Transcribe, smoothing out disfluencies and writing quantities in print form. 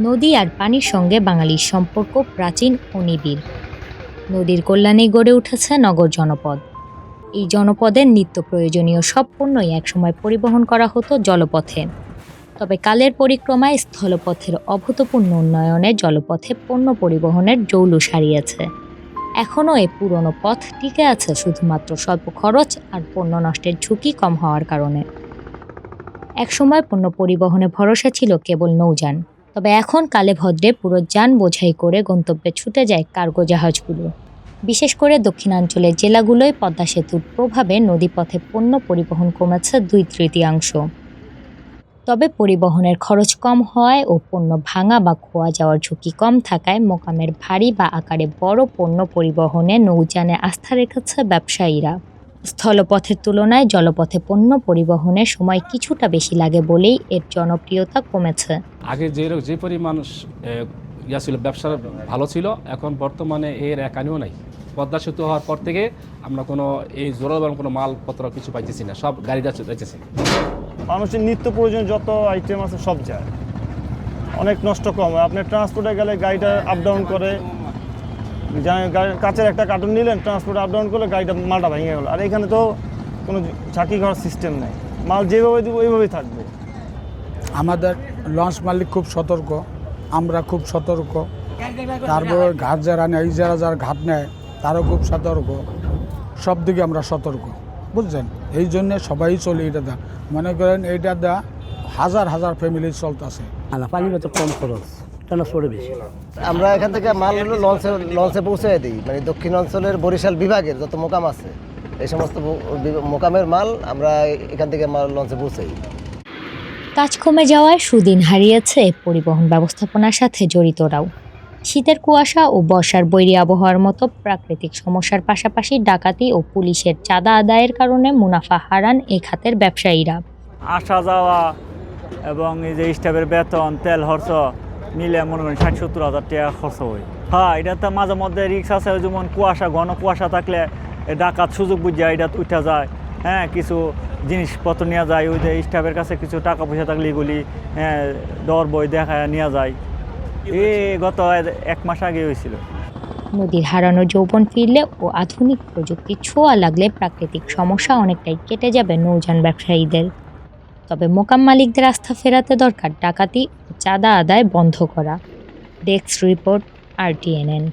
নদী আর পানির সঙ্গে বাঙালির সম্পর্ক প্রাচীন ও নিবিড়। নদীর কল্যাণেই গড়ে উঠেছে নগর জনপদ। এই জনপদের নিত্য প্রয়োজনীয় সব পণ্যই একসময় পরিবহন করা হতো জলপথে। তবে কালের পরিক্রমায় স্থলপথের অভূতপূর্ণ উন্নয়নে জলপথে পণ্য পরিবহনের জৌলুস হারিয়েছে। এখনও এই পুরনো পথ টিকে আছে শুধুমাত্র স্বল্প খরচ আর পণ্য নষ্টের ঝুঁকি কম হওয়ার কারণে। একসময় পণ্য পরিবহনে ভরসা ছিল কেবল নৌযান, তবে এখন কালে ভদ্রে পুরো যান বোঝাই করে গন্তব্যে ছুটে যায় কার্গো জাহাজগুলো। বিশেষ করে দক্ষিণাঞ্চলের জেলাগুলোয় পদ্মা সেতুর প্রভাবে নদীপথে পণ্য পরিবহন কমেছে 2/3। তবে পরিবহনের খরচ কম হওয়ায় ও পণ্য ভাঙা বা খোয়া যাওয়ার ঝুঁকি কম থাকায় মোকামের ভারী বা আকারে বড় পণ্য পরিবহনে নৌযানে আস্থা রেখেছে ব্যবসায়ীরা। স্থলপথের তুলনায় জলপথে পণ্য পরিবহনের সময় কিছুটা বেশি লাগে বলেই এর জনপ্রিয়তা কমেছে। আগে যে পরিমাণ ছিল ব্যবসা ভালো ছিল, এখন বর্তমানে এর একানিও নাই। পদ্মা সেতু হওয়ার পর থেকে আমরা কোনো এই জোরালো কোনো মালপত্র কিছু পাইতেছি না, সব গাড়ি যাচ্ছে। মানুষের নিত্য প্রয়োজন যত আইটেম আছে সব যায়, অনেক নষ্ট কম হয়। আপনি ট্রান্সপোর্টে গেলে গাড়িটা আপ ডাউন করে, কাছের একটা কার্টুন নিলেন, ট্রান্সপোর্টে আপ ডাউন করলে গাড়িটা মালটা ভেঙে গেল। আর এখানে তো কোনো ঝাঁকি করার সিস্টেম নেই, মাল যেভাবে দেবো ওইভাবেই থাকবে। আমাদের লঞ্চ মালিক খুব সতর্ক, আমরা খুব সতর্ক, তারপর ঘাট যারা নেয়, যারা ঘাট নেয় তারও খুব সতর্ক। সব দিকে আমরা সতর্ক, বুঝছেন। এই জন্যে সবাই চলে এটা দা, মনে করেন এইটা দা হাজার হাজার ফ্যামিলি চলতেছে। পানি তো কম খরচ, ট্রান্সপোর্টে বেশি। আমরা এখান থেকে মাল হলো লঞ্চে পৌঁছে দিই, মানে দক্ষিণ অঞ্চলের বরিশাল বিভাগের যত মোকাম আছে এই সমস্ত মোকামের মাল আমরা এখান থেকে মাল লঞ্চে পৌঁছাই। কাজ কমে যাওয়ায় সুদিন হারিয়েছে পরিবহন ব্যবস্থাপনার সাথে জড়িতরাও। শীতের কুয়াশা ও বর্ষার বৈরী আবহাওয়ার মতো প্রাকৃতিক সমস্যার পাশাপাশি ডাকাতি ও পুলিশের চাঁদা আদায়ের কারণে মুনাফা হারান এ খাতের ব্যবসায়ীরা। আসা যাওয়া এবং এই যে স্টাফের বেতন, তেল খরচ মিলে মনে করেন 60-70 হাজার টাকা খরচ হয়। হ্যাঁ, এটা তো মাঝে মধ্যে রিক্স আছে, যেমন কুয়াশা, ঘন কুয়াশা থাকলে ডাকাত সুযোগ বুঝে এটা উঠা যায়। হ্যাঁ, কিছু জিনিসপত্র নেওয়া যায়, ওই যে স্টাফের কাছে কিছু টাকা পয়সা থাকলে এগুলি ডর বই দেখা নেওয়া যায়। গত 1 মাস আগে হয়েছিল। নদীর হারানো যৌবন ফিরলে ও আধুনিক প্রযুক্তির ছোঁয়া লাগলে প্রাকৃতিক সমস্যা অনেকটাই কেটে যাবে নৌযান ব্যবসায়ীদের। তবে মোকাম মালিকদের আস্থা ফেরাতে দরকার ডাকাতি ও চাঁদা আদায় বন্ধ করা। Desk report, RTNN।